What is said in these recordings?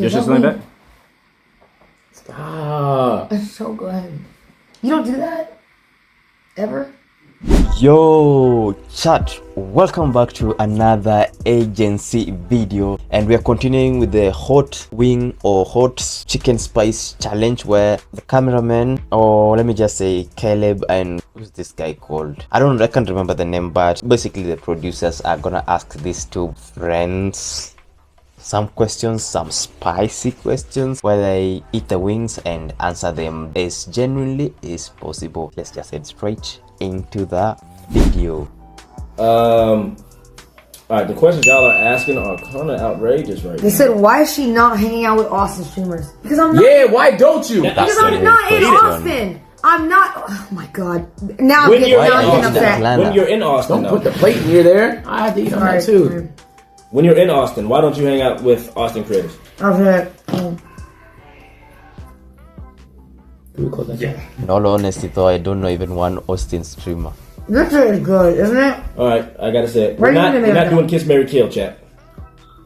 Your sister like that? Stop. It's so good. You don't do that? Ever? Yo chat, welcome back to another agency video, and we are continuing with the hot wing or hot chicken spice challenge, where the cameraman, or let me just say Caleb, and who's this guy called, I can't remember the name, but basically the producers are gonna ask these two friends some questions, some spicy questions, where they eat the wings and answer them as genuinely as possible. Let's just head straight into the video. Alright, the questions y'all are asking are kind of outrageous right now. They said, why is she not hanging out with Austin streamers? Because I'm not. Yeah, why don't you? Because I'm not in Austin. I'm not. Oh my god. Now I'm getting upset. When you're in Austin, Don't put the plate near there. I have to eat on that too. When you're in Austin, why don't you hang out with Austin creators? Okay. In all honesty though, I don't know even one Austin streamer. This is good, isn't it? Alright, I gotta say it. We're not doing Kiss, Marry, Kill, chat.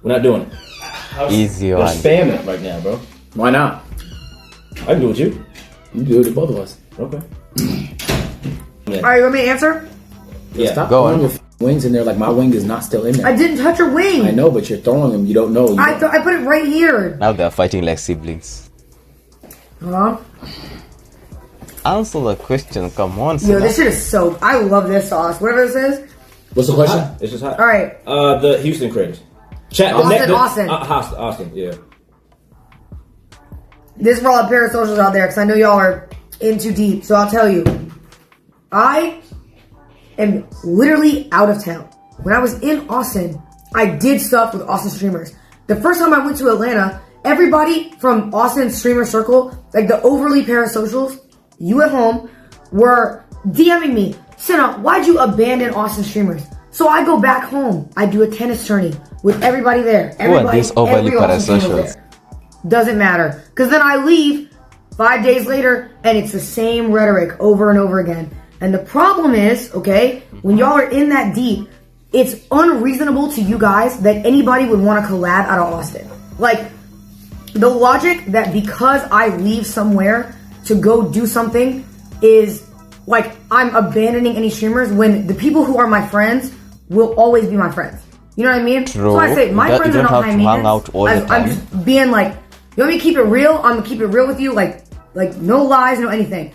We're not doing it. Easy They're one. spamming it right now, bro. Why not? I can do it with you. You do it to both of us. Okay. Alright, you want me to answer? Yeah. Stop Go throwing on. your wings in there like my wing is not still in there. I didn't touch her wing. I know, but you're throwing them. You don't know. I put it right here. Now they're fighting like siblings. Huh? Answer the question, come on. Yo, Cinna. this shit is so. I love this sauce. Whatever this is. What's the question? It's just hot. Alright. The Houston creators. Chat. Austin. Austin, yeah. This is for all the parasocials out there, because I know y'all are in too deep. So I'll tell you. I am literally out of town. When I was in Austin, I did stuff with Austin streamers. The first time I went to Atlanta, everybody from Austin streamer circle, like the overly parasocials, you at home, were DMing me, Cinna, why'd you abandon Austin streamers? So I go back home. I do a tennis tourney with everybody there. Who are these overly parasocials? Doesn't matter. Because then I leave 5 days later, and it's the same rhetoric over and over again. And the problem is, okay, when y'all are in that deep, it's unreasonable to you guys that anybody would want to collab out of Austin. Like, the logic that because I leave somewhere to go do something is like I'm abandoning any streamers, when the people who are my friends will always be my friends. You know what I mean? True. So I say my friends are not high maintenance. I'm just being like, you want me to keep it real? I'm gonna keep it real with you, like no lies, no anything.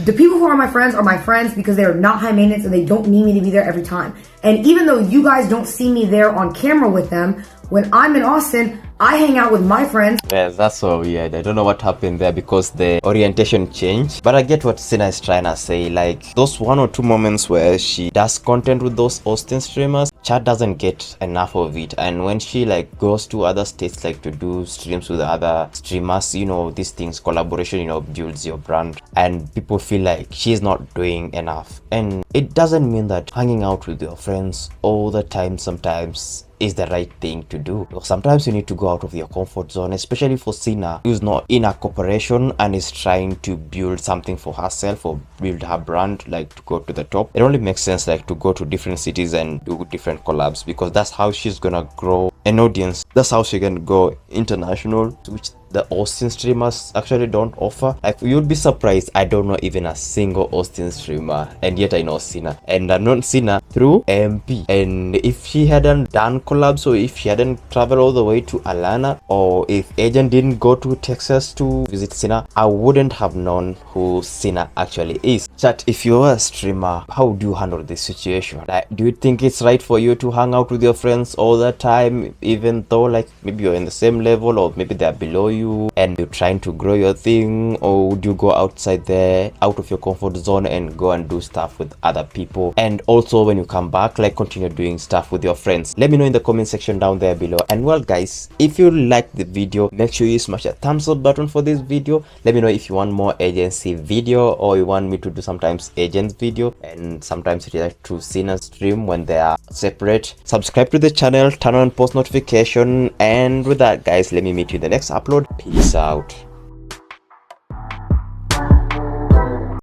The people who are my friends because they are not high maintenance and they don't need me to be there every time. And even though you guys don't see me there on camera with them, when I'm in Austin, I hang out with my friends. Yeah, that's so weird. I don't know what happened there because the orientation changed. But I get what Cinna is trying to say. Like, those 1 or 2 moments where she does content with those Austin streamers, chat doesn't get enough of it. And when she like goes to other states, like to do streams with other streamers, you know, these things, collaboration, you know, builds your brand. And people feel like she's not doing enough. And it doesn't mean that hanging out with your friends all the time sometimes is the right thing to do. Sometimes you need to go out of your comfort zone, especially for Cinna, who's not in a corporation and is trying to build something for herself or build her brand, like to go to the top. It only makes sense like to go to different cities and do different collabs, because that's how she's gonna grow an audience. That's how she can go international, which the Austin streamers actually don't offer. Like, you'll be surprised, I don't know even a single Austin streamer, and yet I know Cinna, and I know Cinna through MP. And if she hadn't done collabs, or if she hadn't traveled all the way to Atlanta, or if Agent didn't go to Texas to visit Cinna, I wouldn't have known who Cinna actually is. Chat, if you're a streamer, how do you handle this situation? Like, do you think it's right for you to hang out with your friends all the time, even though like maybe you're in the same level, or maybe they're below you and you're trying to grow your thing? Or would you go outside there, out of your comfort zone, and go and do stuff with other people? And also when you come back, like continue doing stuff with your friends? Let me know in the comment section down there below. And well guys, if you liked the video, make sure you smash that thumbs up button for this video. Let me know if you want more agency video, or you want me to do sometimes agents video and sometimes react to Cinna stream when they are separate. Subscribe to the channel, turn on post notification, and with that guys, let me meet you in the next upload. Peace out.